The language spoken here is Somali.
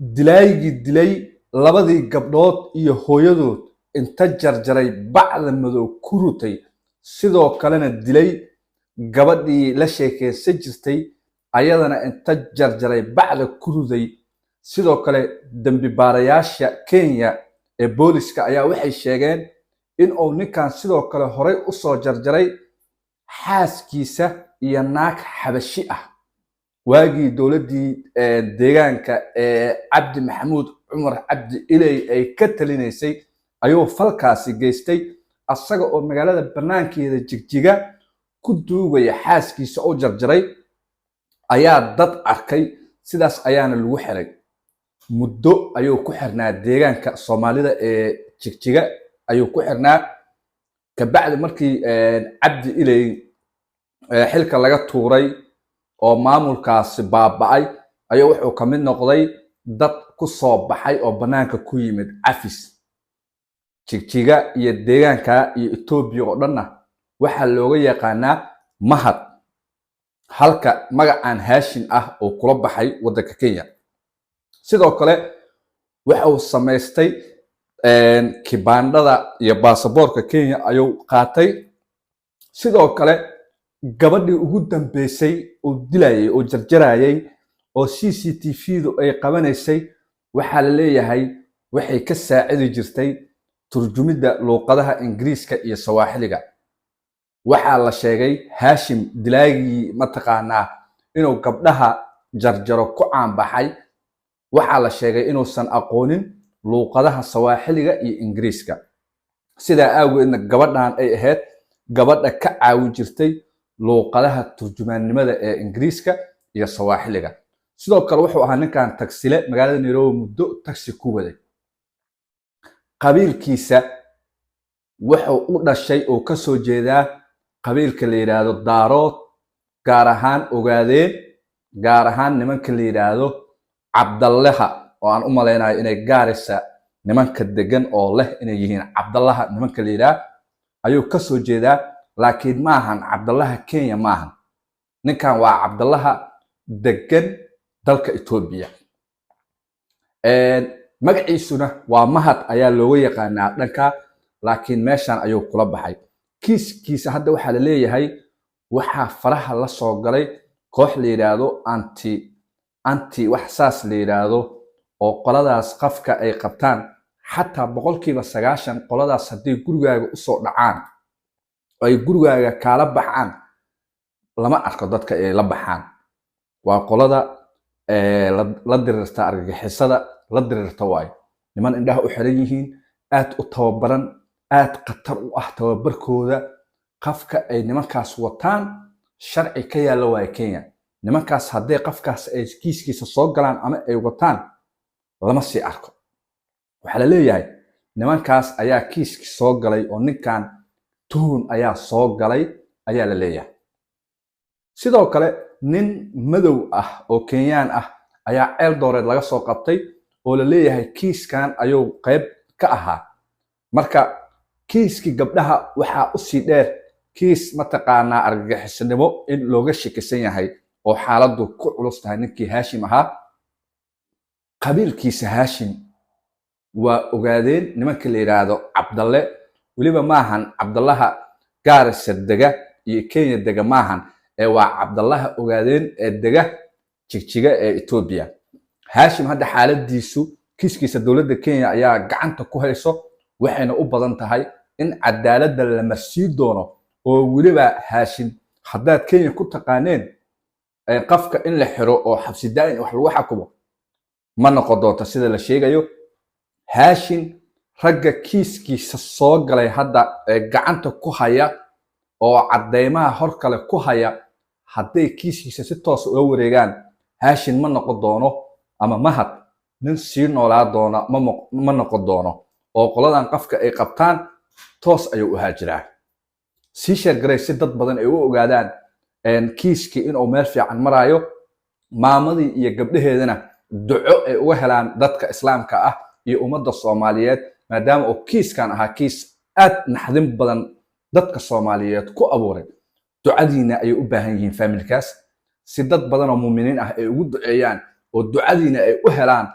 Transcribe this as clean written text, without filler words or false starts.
dilaygii dilay labadii gabdhood iyo hooyadood inta jarjaray bacda madow ku rutay sidoo kalena dilay gabadhii la sheekeysan jirtay ayadana inta jarjaray bacda ku ruday sidoo kale dambi baarayaasha Kenya ee booliska ayaa waxay sheegeen in uu ninkan sidoo kale horey u soo jarjaray xaaskiisa iyo naag xabashi ah waagii dowladii deegaanka Cabdi Maxamuud Cumar Cabdi Ilay ay ka talinaysay ayuu falkaasi geystay asaga oo magaalada banaankeeda Jigjiga ku duubaya xaaskiisa oo jarjaray ayaa dad arkay sidaas ayaana lagu xiray muddo ayuu ku xirnaa deegaanka Soomaalida ee Jigjiga ayuu ku xirnaa ka bacdi markii Cabdi Ilay xilka laga tuuray oo maamulkaasi baaba'ay ayuu wuxuu ka mid noqday dad ku soo baxay oo banaanka ku yimid afis Jigjiga iyo deegaanka iyo Itoobiya oo dhanna waxa looga yaqaanaa mahad halka magacaan Haashim ah oo kula baxay wadanka Kenya sidoo kale waxa uu sameystay kibandada iyo baasaboorka Kenya ayuu qaatay sidoo kale gabadhii ugu dambeysay oo dilayay oo jarjarayay oo CCTV-du ay qabanaysay waxa la leeyahay waxay ka saacidi jirtay turjumida luqadaha Ingiriiska iyo Sawaaxiliga waxa la sheegay Haashim dilaygii mataqaanaa inuu gabdhaha jarjaro ku caan baxay waxa la sheegay inuusan aqoonin luqadaha Sawaaxiliga iyo Ingiriiska sida awgeedna gabadhan ay ahayd gabadha ka caawin jirtay luqadaha turjumaannimada ee Ingiriiska iyo Sawaaxiliga sidoo kale wuxuu ahaa ninkan taksile magaalada Nairobi muddo taksi ku waday qabiilkiisa wuxuu u dhashay oo ka soo jeedaa qabiilka la yiraahdo Daarood gaar ahaan ogaadeen gaar ahaan nimanka la yiraahdo Cabdallaha oo aan u maleynayo inay gaaraysa nimanka degan oo leh inay yihiin Cabdallaha nimanka la yiraahdo ayuu ka soo jeedaa laakiin ma ahan Cabdallaha Kenya ma ahan ninkan waa Cabdallaha degan dalka Itoobiya magaciisuna waa mahad ayaa looga yaqaanaa dhanka laakiin meeshan ayuu kula baxay kiiskiisa hadda waxa la leeyahay waxa faraha la soo galay koox la yiraahdo anti wax saas la yiraahdo oo qoladaas qafka ay qabtaan xataa 90% qoladaas hadii gurigaaga u soo dhacaan ay gurigaaga kala baxaan lama arko dadka ay la baxaan waa qolada la dirirta argagixisada la dirirta waay niman indhaha u xiran yihiin aad u tababaran aad qatar u ah tababarkooda qafka ay nimankaas wataan sharci ka yaala waay Kenya nimankaas hadii qafkaas ay kiiskiisa soo galaan ama ay wataan lama sii arko waxa la leeyahay nimankaas ayaa kiiski soo galay oo ninkan tuun ayaa soo galay ayaa la leeyahay sidoo kale nin madow ah oo Kenyan ah ayaa Eldoret laga soo qabtay oo la leeyahay kiiskan ayuu qayb ka ahaa marka kiiski gabdhaha waxa u sii dheer kiis mataqaanaa argagixisnimo in looga shakisan yahay oo xaaladdu ku culus tahay ninkii Haashim ahaa qabiilkiisa Haashim waa ogaadeen nimanka la yiraahdo Cabdalle waliba maahan Cabdallaha Gaarisa dega iyo Kenya dega maahan ee waa Cabdallaha ogaadeen ee dega Jigjiga ee Itoobiya Haashim hadda xaaladiisu kiiskiisa dawladda Kenya ayaa gacanta ku hayso waxayna u badan tahay in cadaaladda la marsiin doono oo waliba Haashim haddaad Kenya ku taqaaneen qafka in la xiro oo xabsi daa'in wax lagu xakumo ma noqon doonto sida la sheegayo Haashim ragga kiiskiisa soo galay hadda gacanta ku haya oo cadeymaha hor kale ku haya hadday kiiskiisa si toos uga wareegaan Haashim ma noqon doono ama mahad nin sii noolaa doona ma noqon doono oo qoladan qafka ay qabtaan toos ayuu u haajiraa si sheegay si dad badan ay u ogaadaan kiiski inuu meel fiican marayo maamadii iyo gabdhaheedana duco ay uga helaan dadka islaamka ah iyo ummadda Soomaaliyeed maadaama oo kiiskan ahaa kiis aad naxdin badan dadka Soomaaliyeed ku abuuray ducadiina ay u baahan yihiin familkaas si dad badan oo muuminiin ah ay ugu duceeyaan oo ducadiina ay u helaan